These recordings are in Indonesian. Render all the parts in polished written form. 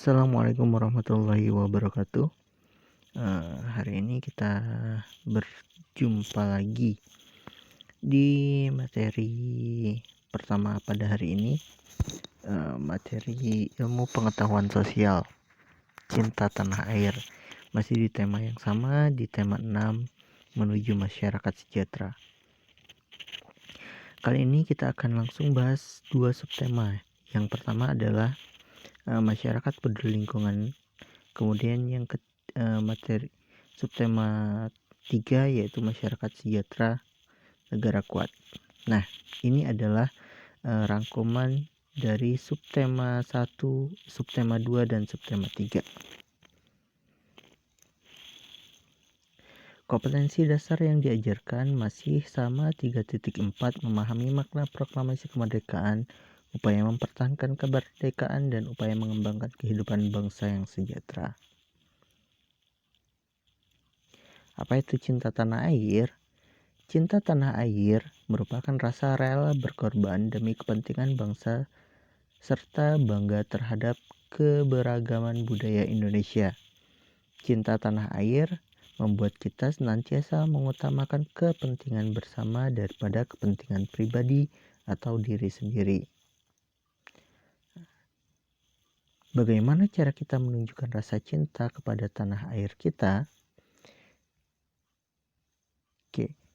Assalamualaikum warahmatullahi wabarakatuh. Hari ini kita berjumpa lagi di materi pertama pada hari ini, materi ilmu pengetahuan sosial, cinta tanah air. Masih di tema yang sama, di tema 6, menuju masyarakat sejahtera. Kali ini kita akan langsung bahas 2 subtema. Yang pertama adalah masyarakat peduli lingkungan. Kemudian yang materi subtema 3 yaitu masyarakat sejahtera negara kuat. Nah, ini adalah rangkuman dari subtema 1, subtema 2 dan subtema 3. Kompetensi dasar yang diajarkan masih sama 3.4, memahami makna proklamasi kemerdekaan, upaya mempertahankan kemerdekaan, dan upaya mengembangkan kehidupan bangsa yang sejahtera. Apa itu cinta tanah air? Cinta tanah air merupakan rasa rela berkorban demi kepentingan bangsa serta bangga terhadap keberagaman budaya Indonesia. Cinta tanah air membuat kita senantiasa mengutamakan kepentingan bersama daripada kepentingan pribadi atau diri sendiri. Bagaimana cara kita menunjukkan rasa cinta kepada tanah air kita?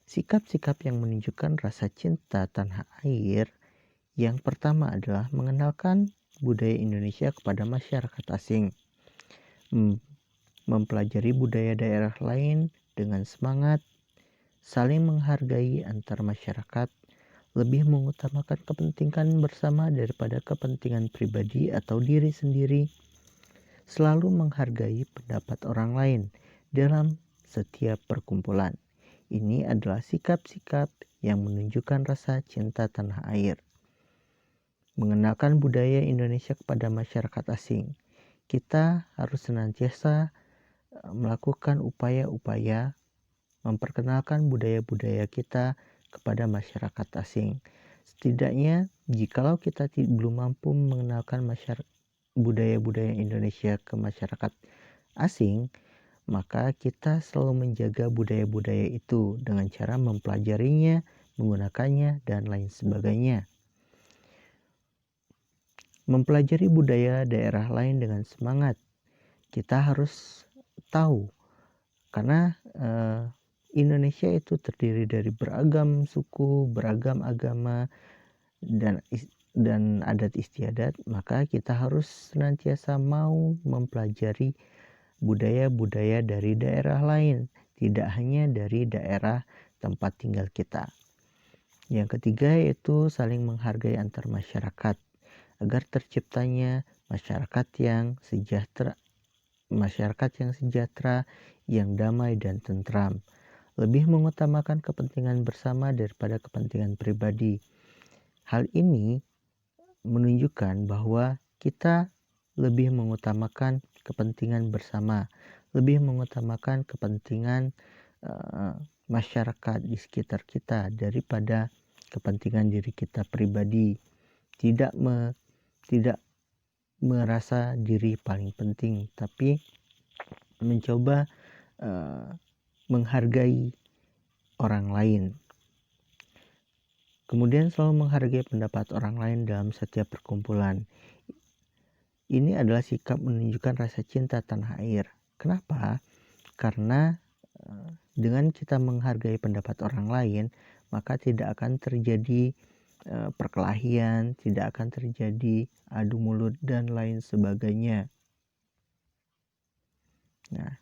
Sikap-sikap yang menunjukkan rasa cinta tanah air yang pertama adalah mengenalkan budaya Indonesia kepada masyarakat asing, mempelajari budaya daerah lain dengan semangat, saling menghargai antar masyarakat, lebih mengutamakan kepentingan bersama daripada kepentingan pribadi atau diri sendiri, selalu menghargai pendapat orang lain dalam setiap perkumpulan. Ini adalah sikap-sikap yang menunjukkan rasa cinta tanah air. Mengenalkan budaya Indonesia kepada masyarakat asing. Kita harus senantiasa melakukan upaya-upaya memperkenalkan budaya-budaya kita kepada masyarakat asing. Setidaknya, jikalau kita belum mampu mengenalkan budaya-budaya Indonesia ke masyarakat asing, maka kita selalu menjaga budaya-budaya itu dengan cara mempelajarinya, menggunakannya, dan lain sebagainya. Mempelajari budaya daerah lain dengan semangat. Kita harus tahu, karena Indonesia itu terdiri dari beragam suku, beragam agama, dan adat istiadat, maka kita harus senantiasa mau mempelajari budaya-budaya dari daerah lain, tidak hanya dari daerah tempat tinggal kita. Yang ketiga yaitu saling menghargai antar masyarakat agar terciptanya masyarakat yang sejahtera, yang damai dan tentram, lebih mengutamakan kepentingan bersama daripada kepentingan pribadi. Hal ini menunjukkan bahwa kita lebih mengutamakan kepentingan bersama, lebih mengutamakan kepentingan masyarakat di sekitar kita daripada kepentingan diri kita pribadi. Tidak merasa diri paling penting, tapi mencoba menghargai orang lain. Kemudian selalu menghargai pendapat orang lain dalam setiap perkumpulan. Ini adalah sikap menunjukkan rasa cinta tanah air. Kenapa? Karena dengan kita menghargai pendapat orang lain, maka tidak akan terjadi perkelahian, tidak akan terjadi adu mulut dan lain sebagainya. Nah,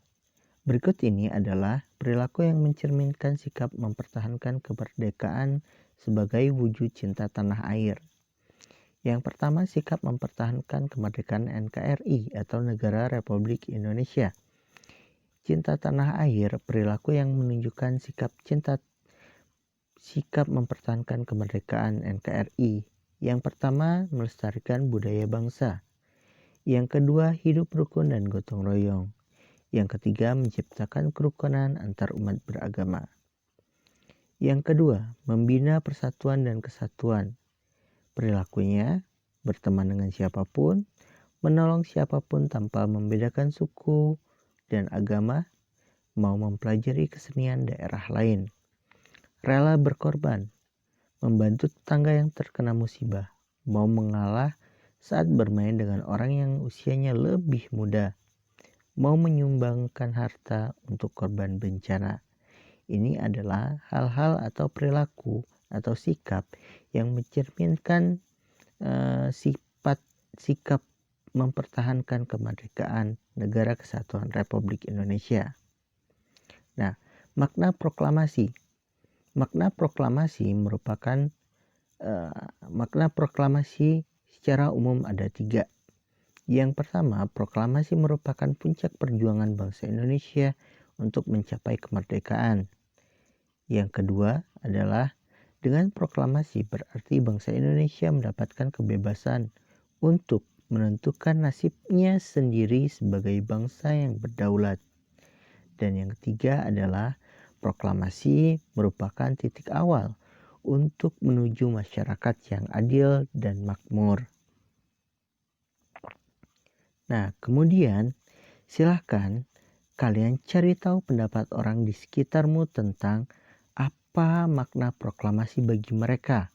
berikut ini adalah perilaku yang mencerminkan sikap mempertahankan kemerdekaan sebagai wujud cinta tanah air. Yang pertama, sikap mempertahankan kemerdekaan NKRI atau Negara Republik Indonesia. Cinta tanah air, perilaku yang menunjukkan sikap mempertahankan kemerdekaan NKRI. Yang pertama, melestarikan budaya bangsa. Yang kedua, hidup rukun dan gotong royong. Yang ketiga, menciptakan kerukunan antar umat beragama. Yang kedua, membina persatuan dan kesatuan. Perilakunya berteman dengan siapapun, menolong siapapun tanpa membedakan suku dan agama, mau mempelajari kesenian daerah lain. Rela berkorban, membantu tetangga yang terkena musibah, mau mengalah saat bermain dengan orang yang usianya lebih muda, mau menyumbangkan harta untuk korban bencana. Ini adalah hal-hal atau perilaku atau sikap yang mencerminkan sikap mempertahankan kemerdekaan Negara Kesatuan Republik Indonesia. Nah, makna proklamasi. Makna proklamasi merupakan makna proklamasi secara umum ada 3. Yang pertama, proklamasi merupakan puncak perjuangan bangsa Indonesia untuk mencapai kemerdekaan. Yang kedua adalah dengan proklamasi berarti bangsa Indonesia mendapatkan kebebasan untuk menentukan nasibnya sendiri sebagai bangsa yang berdaulat. Dan yang ketiga adalah proklamasi merupakan titik awal untuk menuju masyarakat yang adil dan makmur. Nah, kemudian silahkan kalian cari tahu pendapat orang di sekitarmu tentang apa makna proklamasi bagi mereka.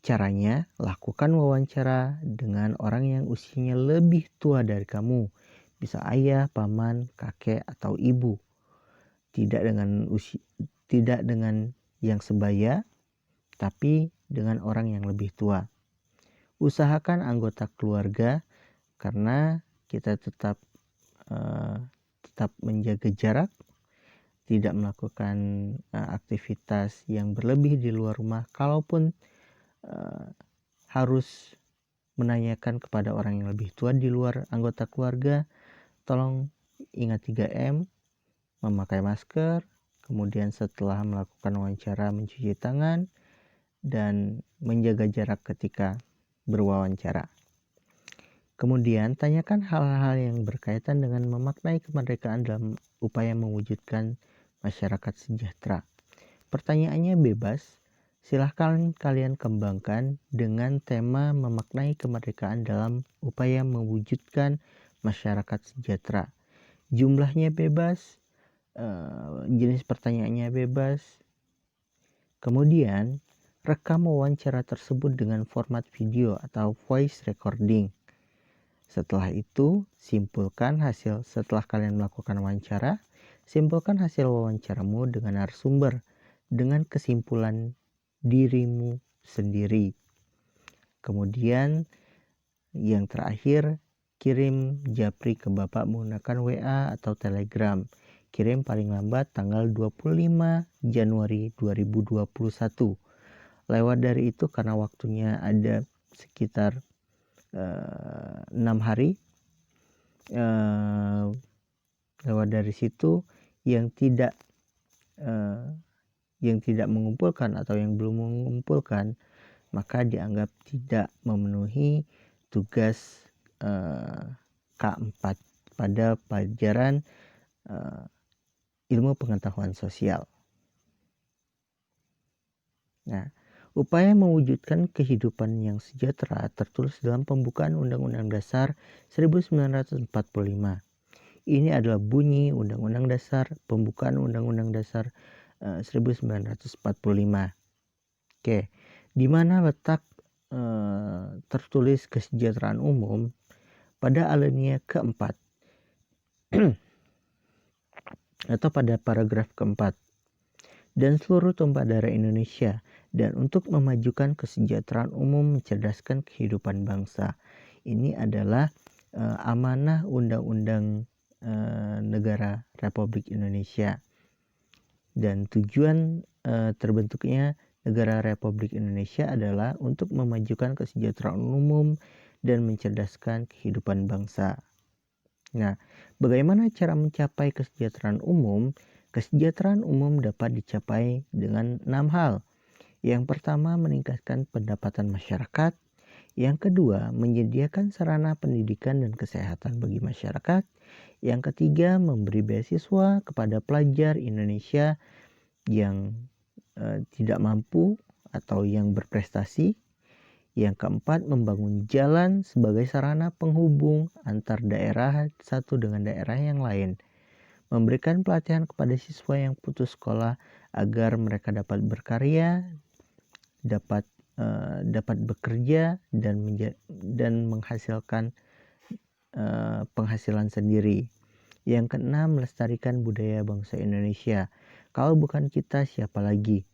Caranya, lakukan wawancara dengan orang yang usianya lebih tua dari kamu. Bisa ayah, paman, kakek, atau ibu. Tidak dengan yang sebaya, tapi dengan orang yang lebih tua. Usahakan anggota keluarga karena kita tetap menjaga jarak, tidak melakukan aktivitas yang berlebih di luar rumah. Kalaupun harus menanyakan kepada orang yang lebih tua di luar anggota keluarga, tolong ingat 3M, memakai masker, kemudian setelah melakukan wawancara mencuci tangan, dan menjaga jarak ketika berwawancara. Kemudian tanyakan hal-hal yang berkaitan dengan memaknai kemerdekaan dalam upaya mewujudkan masyarakat sejahtera. Pertanyaannya bebas, silahkan kalian kembangkan dengan tema memaknai kemerdekaan dalam upaya mewujudkan masyarakat sejahtera. Jumlahnya bebas, jenis pertanyaannya bebas. Kemudian rekam wawancara tersebut dengan format video atau voice recording. Setelah itu, setelah kalian melakukan wawancara, simpulkan hasil wawancaramu dengan narasumber dengan kesimpulan dirimu sendiri. Kemudian yang terakhir, kirim japri ke Bapak menggunakan WA atau Telegram. Kirim paling lambat tanggal 25 Januari 2021. Lewat dari itu karena waktunya ada sekitar 6 hari. Lewat dari situ yang tidak mengumpulkan atau yang belum mengumpulkan, maka dianggap tidak memenuhi tugas K4 pada pelajaran ilmu pengetahuan sosial. Nah, upaya mewujudkan kehidupan yang sejahtera tertulis dalam pembukaan Undang-Undang Dasar 1945. Ini adalah bunyi Undang-Undang Dasar, pembukaan Undang-Undang Dasar 1945. Oke, di mana letak tertulis kesejahteraan umum? Pada alinea keempat atau pada paragraf keempat. Dan seluruh tumpah darah Indonesia, dan untuk memajukan kesejahteraan umum, mencerdaskan kehidupan bangsa. Ini adalah amanah Undang-Undang Negara Republik Indonesia. Dan tujuan terbentuknya Negara Republik Indonesia adalah untuk memajukan kesejahteraan umum dan mencerdaskan kehidupan bangsa. Nah, bagaimana cara mencapai kesejahteraan umum? Kesejahteraan umum dapat dicapai dengan 6 hal. Yang pertama, meningkatkan pendapatan masyarakat. Yang kedua, menyediakan sarana pendidikan dan kesehatan bagi masyarakat. Yang ketiga, memberi beasiswa kepada pelajar Indonesia yang tidak mampu atau yang berprestasi. Yang keempat, membangun jalan sebagai sarana penghubung antar daerah satu dengan daerah yang lain. Memberikan pelatihan kepada siswa yang putus sekolah agar mereka dapat berkarya, dapat bekerja dan menghasilkan penghasilan sendiri. Yang keenam, melestarikan budaya bangsa Indonesia. Kalau bukan kita, siapa lagi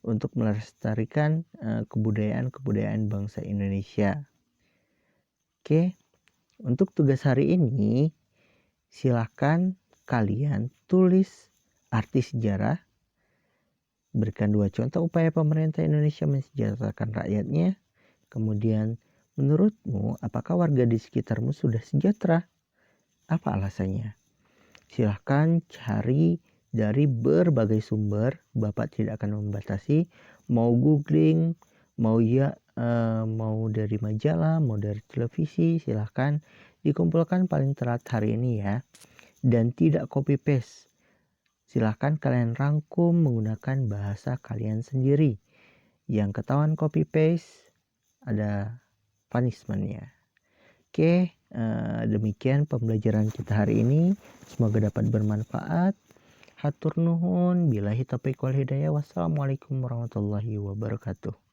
untuk melestarikan kebudayaan bangsa Indonesia. Oke, untuk tugas hari ini, silakan kalian tulis arti sejarah, berikan 2 contoh upaya pemerintah Indonesia mensejahterakan rakyatnya. Kemudian, menurutmu apakah warga di sekitarmu sudah sejahtera? Apa alasannya? Silahkan cari dari berbagai sumber. Bapak tidak akan membatasi, mau googling, mau dari majalah, mau dari televisi, silahkan dikumpulkan paling telat hari ini ya. Dan tidak copy paste. Silahkan kalian rangkum menggunakan bahasa kalian sendiri. Yang ketahuan copy paste ada punishment-nya. Oke, demikian pembelajaran kita hari ini. Semoga dapat bermanfaat. Hatur nuhun, billahi taufiq wal hidayah. Wassalamualaikum warahmatullahi wabarakatuh.